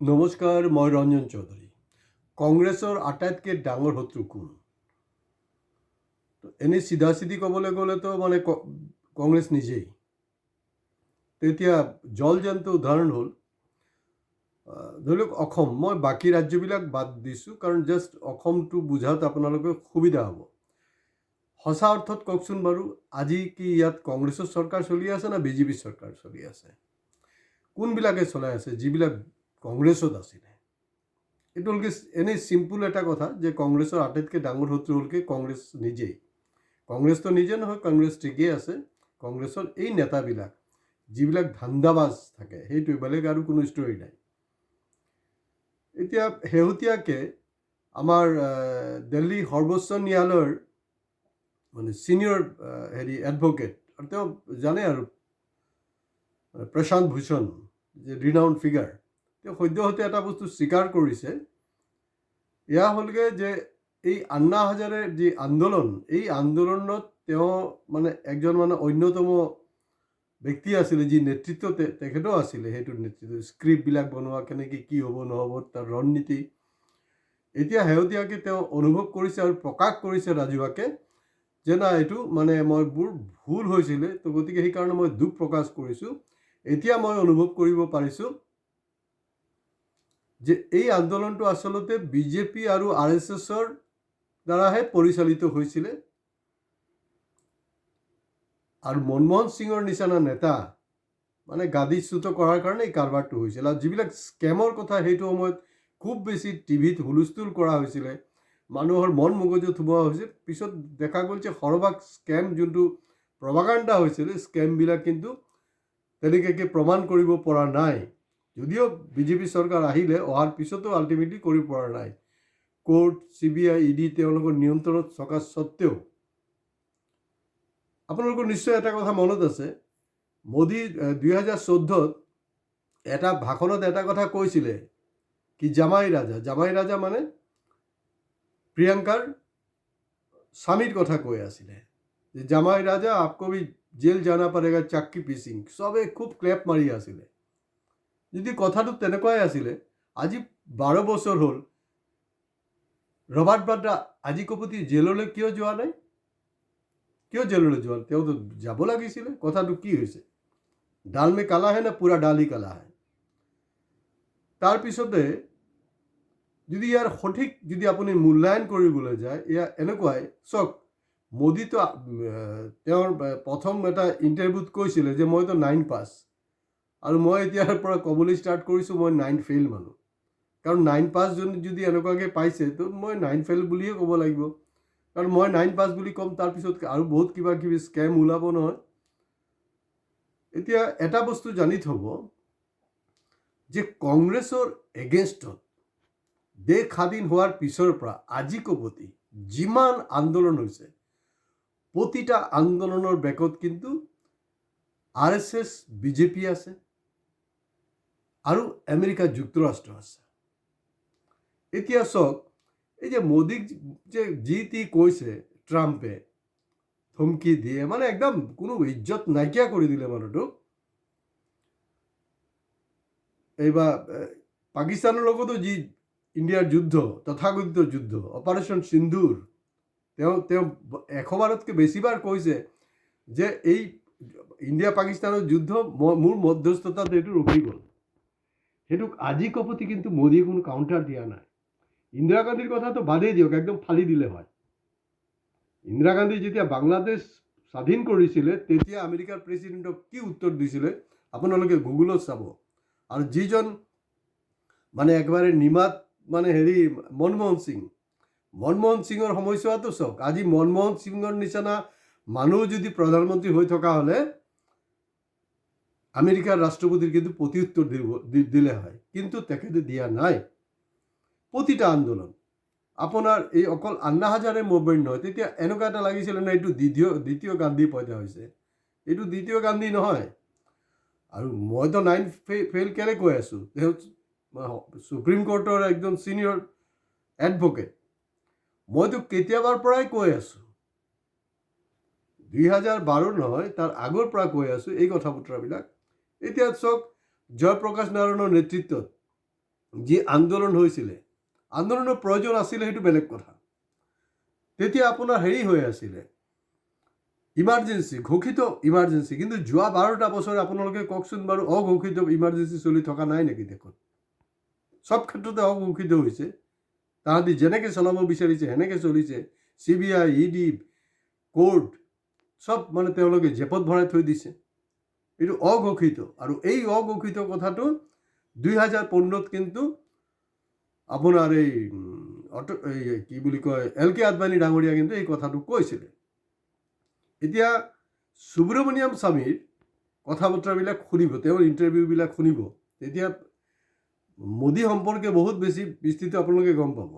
নমস্কাৰ, মই ৰঞ্জন চৌধুৰী। কংগ্ৰেছৰ আটাইতকৈ ডাঙৰ শত্ৰু কোন? এনেই চিধা ক'বলৈ গ'লেতো মানে কংগ্ৰেছ নিজেই। তেতিয়া জলজন্ত উদাহৰণ হ'ল ধৰি লওক অসম। মই বাকী ৰাজ্যবিলাক বাদ দিছোঁ, কাৰণ জাষ্ট অসমটো বুজাত আপোনালোকৰ সুবিধা হ'ব। সঁচা অৰ্থত কওকচোন বাৰু, আজি কি ইয়াত কংগ্ৰেছৰ চৰকাৰ চলি আছে না বিজেপি চৰকাৰ চলি আছে? কোনবিলাকে চলাই আছে যিবিলাক কংগ্ৰেছত আছিলে? এইটো হ'লকে এনেই চিম্পুল এটা কথা যে কংগ্ৰেছৰ আটাইতকৈ ডাঙৰ শত্ৰু হ'লকে কংগ্ৰেছ নিজেই। কংগ্ৰেছটো নিজে নহয়, কংগ্ৰেছ ঠিকেই আছে। কংগ্ৰেছৰ এই নেতাবিলাক যিবিলাক ধান্দাবাজ থাকে, সেইটোৱে, বেলেগ আৰু কোনো ষ্টৰী নাই। এতিয়া শেহতীয়াকৈ আমাৰ দিল্লী সৰ্বোচ্চ ন্যায়ালয়ৰ মানে ছিনিয়ৰ এডভকেট, আৰু তেওঁ জানে আৰু প্ৰশান্ত ভূষণ, যে ৰিনাউণ্ড ফিগাৰ, তেওঁ সদ্যহতে এটা বস্তু স্বীকাৰ কৰিছে। এয়া হ'লগৈ যে এই আন্না হাজাৰেৰ যি আন্দোলন, এই আন্দোলনত তেওঁ মানে একজন মানে অন্যতম ব্যক্তি আছিলে, যি নেতৃত্ব তেখেতেও আছিলে। সেইটোৰ নেতৃত্ব, স্ক্ৰিপ্টবিলাক বনোৱা, কেনেকৈ কি হ'ব নহ'ব, তাৰ ৰণনীতি। এতিয়া শেহতীয়াকৈ তেওঁ অনুভৱ কৰিছে আৰু প্ৰকাশ কৰিছে ৰাজহুৱাকৈ যে না, এইটো মানে মই বৰ ভুল হৈছিলে, তো গতিকে সেইকাৰণে মই দুখ প্ৰকাশ কৰিছোঁ। এতিয়া মই অনুভৱ কৰিব পাৰিছোঁ যে এই আন্দোলনটো আচলতে বিজেপি আৰু RSSৰ দ্বাৰাহে পৰিচালিত হৈছিলে, আৰু মনমোহন সিঙৰ নিচিনা নেতা মানে গাদীচ্যুত কৰাৰ কাৰণে এই কাৰবাৰটো হৈছিল। আৰু যিবিলাক স্কেমৰ কথা সেইটো সময়ত খুব বেছি টিভিত হুলস্থুল কৰা হৈছিলে, মানুহৰ মন মগজুত সোমোৱা হৈছিল। পিছত দেখা গ'ল যে সৰহভাগ স্কেম, যোনটো প্ৰভাগাণ্ডা হৈছিলে, স্কেমবিলাক কিন্তু তেনেকৈ প্ৰমাণ কৰিব পৰা নাই। যদিও বিজেপি চৰকাৰ আহিলে, অহাৰ পিছতো আল্টিমেটলি কৰিব পৰা নাই। কোৰ্ট, CBI, ED তেওঁলোকৰ নিয়ন্ত্ৰণত থকা স্বত্বেও। আপোনালোকৰ নিশ্চয় এটা কথা মনত আছে, মোদী 2014ত এটা ভাষণত এটা কথা কৈছিলে কি, জামাই ৰাজা মানে প্ৰিয়ংকাৰ স্বামীৰ কথা কৈ আছিলে যে জামাই ৰাজা আপকো ভি জেল জানা পড়েগা চাক্কি পিচিং। চবে খুব ক্লেপ মাৰি আছিলে। যদি কথাটো তেনেকুৱাই আছিলে, আজি 12 বছৰ হ'ল ৰবাৰ্ট বাদ্ৰা আজিকোপতি জেললৈ কিয় যোৱা নাই? কিয় জেললৈ যোৱা? তেওঁতো যাব লাগিছিলে। কথাটো কি হৈছে? ডাল মে কালা হে না পুৰা ডালি কালা হে? তাৰপিছতে যদি ইয়াৰ সঠিক যদি আপুনি মূল্যায়ন কৰিবলৈ যায়, এয়া এনেকুৱাই। চাওক, মোদীটো তেওঁৰ প্ৰথম এটা ইণ্টাৰভিউত কৈছিলে যে মইতো 9 পাছ, আৰু মই এতিয়াৰ পৰা ক'বলৈ ষ্টাৰ্ট কৰিছোঁ মই 9 ফেইল মানুহ। কাৰণ 9 পাছ যদি এনেকুৱাকৈ পাইছে, তো মই 9 ফেইল বুলিয়ে ক'ব লাগিব। কাৰণ মই 9 পাছ বুলি ক'ম, তাৰপিছত আৰু বহুত কিবা কিবি স্কেম ওলাব নহয়। এতিয়া এটা বস্তু জানি থ'ব যে কংগ্ৰেছৰ এগেইনষ্টত দেশ স্বাধীন হোৱাৰ পিছৰ পৰা আজিকোপতি যিমান আন্দোলন হৈছে, প্ৰতিটা আন্দোলনৰ বেকত কিন্তু RSS, বিজেপি আছে আৰু আমেৰিকা যুক্তৰাষ্ট্ৰ আছে। এতিয়া চাওক, এই যে মোদীক যে যি টি কৈছে, ট্ৰাম্পে ধমকি দিয়ে, মানে একদম কোনো ইজ্জত নাইকিয়া কৰি দিলে মানুহটোক। এইবাৰ পাকিস্তানৰ লগতো যি ইণ্ডিয়াৰ যুদ্ধ, তথাকথিত যুদ্ধ, অপাৰেশ্যন সিন্দুৰ, তেওঁ 100 বাৰতকৈ বেছিবাৰ কৈছে যে এই ইণ্ডিয়া পাকিস্তানৰ যুদ্ধ মোৰ মধ্যস্থতাত এইটো ৰখি গ'ল। সেইটোক আজিকোপতি কিন্তু মোদীয়ে কোনো কাউণ্টাৰ দিয়া নাই। ইন্দিৰা গান্ধীৰ কথাটো বাদেই দিয়ক, একদম ফালি দিলে হয়। ইন্দিৰা গান্ধী যেতিয়া বাংলাদেশ স্বাধীন কৰিছিলে, তেতিয়া আমেৰিকাৰ প্ৰেচিডেণ্টক কি উত্তৰ দিছিলে আপোনালোকে গুগলত চাব। আৰু যিজন মানে একেবাৰে নিমাত মানে মনমোহন সিঙৰ সময়ছোৱাটো চাওক। আজি মনমোহন সিঙৰ নিচিনা মানুহ যদি প্ৰধানমন্ত্ৰী হৈ থকা হ'লে আমেৰিকাৰ ৰাষ্ট্ৰপতিৰ কিন্তু প্ৰত্যুত্তৰ দিলে হয়, কিন্তু তেখেতে দিয়া নাই। প্ৰতিটা আন্দোলন আপোনাৰ এই অকল আন্না হাজাৰে মুভমেণ্ট নহয়, তেতিয়া এনেকুৱা এটা লাগিছিলে না এইটো দ্বিতীয় গান্ধী পইদা হৈছে। এইটো দ্বিতীয় গান্ধী নহয়। আৰু মইতো 9 ফেইল কেলৈ কৈ আছোঁ? তেওঁ সুপ্ৰিম কোৰ্টৰ একজন ছিনিয়ৰ এডভকেট। মইতো কেতিয়াবাৰ পৰাই কৈ আছোঁ, 2012 নহয়, তাৰ আগৰ পৰা কৈ আছোঁ এই কথা বতৰাবিলাক। এতিয়া চাওক, জয়প্ৰকাশ নাৰায়ণৰ নেতৃত্বত যি আন্দোলন হৈছিলে, আন্দোলনৰ প্ৰয়োজন আছিলে সেইটো বেলেগ কথা। তেতিয়া আপোনাৰ হেৰি হৈ আছিলে ইমাৰ্জেঞ্চি, ঘোষিত ইমাৰ্জেঞ্চি। কিন্তু যোৱা 12টা বছৰ আপোনালোকে কওকচোন বাৰু, অঘোষিত ইমাৰ্জেঞ্চি চলি থকা নাই নেকি দেশত? সব ক্ষেত্ৰতে অঘোষিত হৈছে। তাহাঁতি যেনেকৈ চলাব বিচাৰিছে সেনেকৈ চলিছে। CBI, ED, কোৰ্ট সব মানে তেওঁলোকে জেপত ভৰাই থৈ দিছে। এইটো অঘোষিত। আৰু এই অঘোষিত কথাটো 2015ত কিন্তু আপোনাৰ এই কি বুলি কয় LK আদবানী ডাঙৰীয়া কিন্তু এই কথাটো কৈছিলে। এতিয়া সুব্ৰমণিয়াম স্বামীৰ কথা বতৰাবিলাক শুনিব, তেওঁৰ ইণ্টাৰভিউবিলাক শুনিব, তেতিয়া মোদী সম্পৰ্কে বহুত বেছি বিস্তৃত আপোনালোকে গম পাব।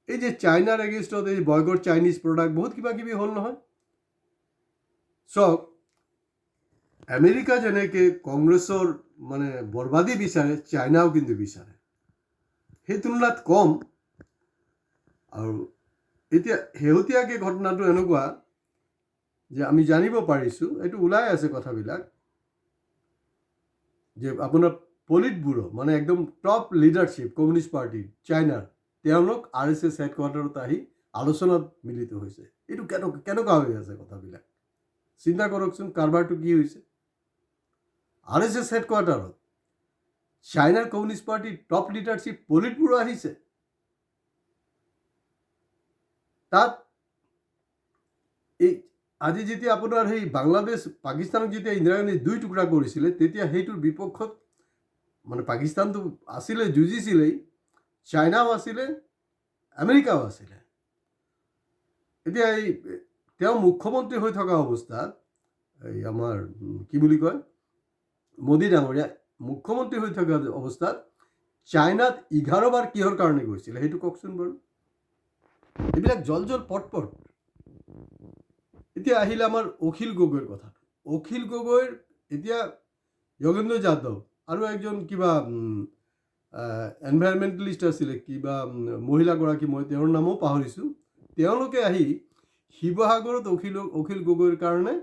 এই যে চাইনাৰ এগেইনষ্টত এই বয়কট চাইনিজ প্ৰডাক্ট বহুত কিবা কিবি হ'ল নহয়। চাওক, আমেৰিকা যেনেকৈ কংগ্ৰেছৰ মানে বৰবাদী বিচাৰে, চাইনাও কিন্তু বিচাৰে, সেই তুলনাত কম। আৰু এতিয়া শেহতীয়াকৈ ঘটনাটো এনেকুৱা যে আমি জানিব পাৰিছোঁ, এইটো ওলাই আছে কথাবিলাক, যে আপোনাৰ পলিট ব্যুৰ' মানে একদম টপ লিডাৰশ্বিপ কমিউনিষ্ট পাৰ্টিৰ চাইনাৰ, তেওঁলোক RSS হেডকোৱাৰ্টাৰত আহি আলোচনাত মিলিত হৈছে। এইটো কেনেকুৱা হৈ আছে কথাবিলাক চিন্তা কৰকচোন, কাৰবাৰটো কি হৈছে। RSS হেডকোৱাৰ্টাৰত চাইনাৰ কমিউনিষ্ট পাৰ্টিৰ টপ লিডাৰশ্বিপ পলিট ব্যুৰ' আহিছে। তাত এই আজি যেতিয়া আপোনাৰ সেই বাংলাদেশ পাকিস্তানক যেতিয়া ইন্দিৰা গান্ধী 2 টুকুৰা কৰিছিলে, তেতিয়া সেইটোৰ বিপক্ষত মানে পাকিস্তানটো আছিলে, যুঁজিছিলেই, চাইনাও আছিলে, আমেৰিকাও আছিলে। এতিয়া এই তেওঁ মুখ্যমন্ত্ৰী হৈ থকা অৱস্থাত এই আমাৰ কি বুলি কয় মোদী ডাঙৰীয়া মুখ্যমন্ত্ৰী হৈ থকা অৱস্থাত চাইনাত 11 বাৰ কিহৰ কাৰণে গৈছিলে সেইটো কওকচোন বাৰু। এইবিলাক জল পটপট। এতিয়া আহিলে আমাৰ অখিল গগৈৰ কথাটো। অখিল গগৈৰ এতিয়া যোগেন্দ্ৰ যাদৱ আৰু একজন কিবা এনভাইৰমেণ্টেলিষ্ট আছিলে, কিবা মহিলাগৰাকী, মই তেওঁৰ নামো পাহৰিছোঁ, তেওঁলোকে আহি শিৱসাগৰত অখিল গগৈৰ কাৰণে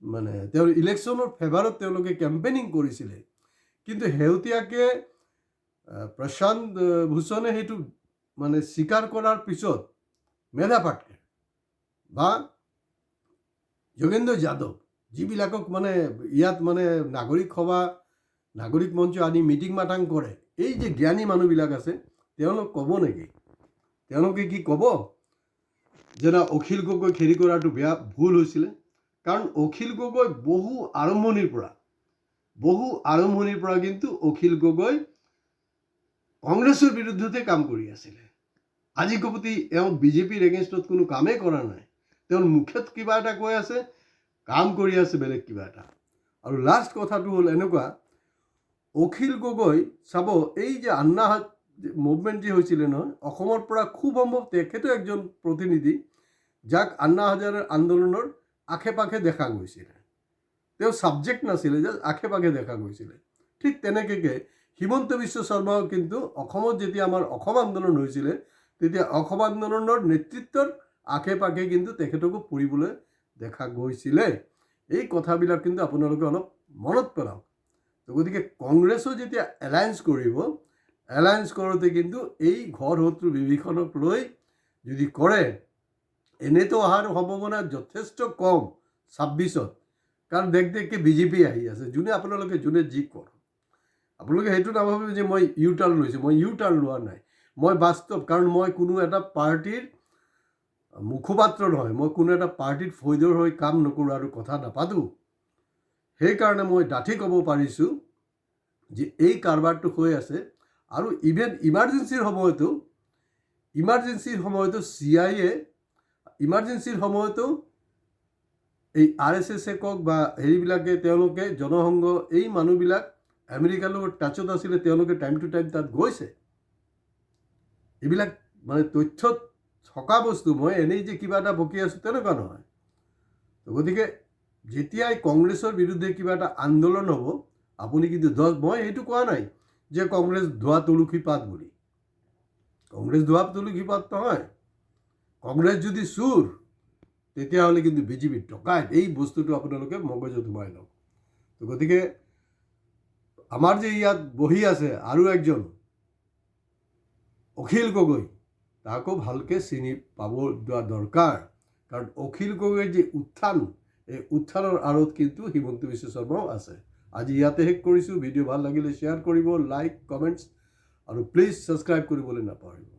মানে তেওঁৰ ইলেকশ্যনৰ ফেভাৰত তেওঁলোকে কেম্পেইনিং কৰিছিলে। কিন্তু শেহতীয়াকৈ প্ৰশান্ত ভূষণে সেইটো মানে স্বীকাৰ কৰাৰ পিছত মেধা পাটকাৰ বা যোগেন্দ্ৰ যাদৱ, যিবিলাকক মানে ইয়াত মানে নাগৰিক সভা, নাগৰিক মঞ্চ আদি মিটিং মাটাং কৰে, এই যে জ্ঞানী মানুহবিলাক আছে, তেওঁলোক ক'ব নেকি? তেওঁলোকে কি ক'ব যে না অখিল গগৈ হেৰি কৰাটো বেয়া, ভুল হৈছিলে? কাৰণ অখিল গগৈ বহু আৰম্ভণিৰ পৰা কিন্তু অখিল গগৈ কংগ্ৰেছৰ বিৰুদ্ধতে কাম কৰি আছিলে। আজি কপতি এওঁ বিজেপিৰ এগেইনষ্টত কোনো কামেই কৰা নাই। তেওঁৰ মুখত কিবা এটা কৈ আছে, কাম কৰি আছে বেলেগ কিবা এটা। আৰু লাষ্ট কথাটো হ'ল এনেকুৱা, অখিল গগৈ চাব, এই যে আন্না মুভমেণ্ট যে হৈছিলে নহয়, অসমৰ পৰা খুব সম্ভৱ তেখেতো একজন প্ৰতিনিধি, যাক আন্না হাজাৰেৰ আন্দোলনৰ আশে পাশে দেখা গৈছিলে। তেওঁ ছাবজেক্ট নাছিলে, যে আশে পাশে দেখা গৈছিলে। ঠিক তেনেকৈ হিমন্ত বিশ্ব শৰ্মাও কিন্তু অসমত যেতিয়া আমাৰ অসম আন্দোলন হৈছিলে, তেতিয়া অসম আন্দোলনৰ নেতৃত্বৰ আশে পাশে কিন্তু তেখেতকো ফুৰিবলৈ দেখা গৈছিলে। এই কথাবিলাক কিন্তু আপোনালোকে অলপ মনত পেলাওক। তো গতিকে কংগ্ৰেছো যেতিয়া এলায়েন্স কৰিব, এলায়েন্স কৰোঁতে কিন্তু এই ঘৰ শত্ৰু বিভীষণক লৈ যদি কৰে, এনেতো অহাৰ সম্ভাৱনা যথেষ্ট কম 26ত। কাৰণ দেখকে বিজেপি আহি আছে। যোনে যি কৰক, আপোনালোকে সেইটো নাভাবিব যে মই ইউ টাৰ্ণ লৈছোঁ। মই ইউ টাৰ্ণ লোৱা নাই, মই বাস্তৱ। কাৰণ মই কোনো এটা পাৰ্টিৰ মুখপাত্ৰ নহয়, মই কোনো এটা পাৰ্টিত ফৈদৰ হৈ কাম নকৰোঁ আৰু কথা নাপাতোঁ। সেইকাৰণে মই ডাঠি ক'ব পাৰিছোঁ যে এই কাৰবাৰটো হৈ আছে। আৰু ইভেন ইমাৰ্জেঞ্চিৰ সময়তো CIA, ইমাৰ্জেঞ্চিৰ সময়তো এই RSS কওক বা হেৰিবিলাকে, তেওঁলোকে জনসংঘ, এই মানুহবিলাক আমেৰিকাৰ লগত টাচত আছিলে, তেওঁলোকে টাইম টু টাইম তাত গৈছে। এইবিলাক মানে তথ্যত থকা বস্তু, মই এনেই যে কিবা এটা বকি আছোঁ তেনেকুৱা নহয়। তো গতিকে যেতিয়াই কংগ্ৰেছৰ বিৰুদ্ধে কিবা এটা আন্দোলন হ'ব, আপুনি কিন্তু মই এইটো কোৱা নাই যে কংগ্ৰেছ ধোৱা তুলসী পাত বুলি। কংগ্ৰেছ ধোৱা তুলসী পাত নহয়। কংগ্ৰেছ যদি চোৰ, তেতিয়াহ'লে কিন্তু বিজেপি ডকাইত। এই বস্তুটো আপোনালোকে মগজত সোমাই লওক। তো গতিকে আমাৰ যে ইয়াত বহি আছে আৰু একজন অখিল গগৈ, তাকো ভালকৈ চিনি পাব দিয়া দৰকাৰ। কাৰণ অখিল গগৈৰ যে উত্থান, এই উত্থানৰ আঁৰত কিন্তু হিমন্ত বিশ্ব শৰ্মাও আছে। আজি ইয়াতে শেষ কৰিছোঁ। ভিডিঅ' ভাল লাগিলে শ্বেয়াৰ কৰিব, লাইক, কমেণ্টছ আৰু প্লিজ ছাবস্ক্ৰাইব কৰিবলৈ নাপাহৰিব।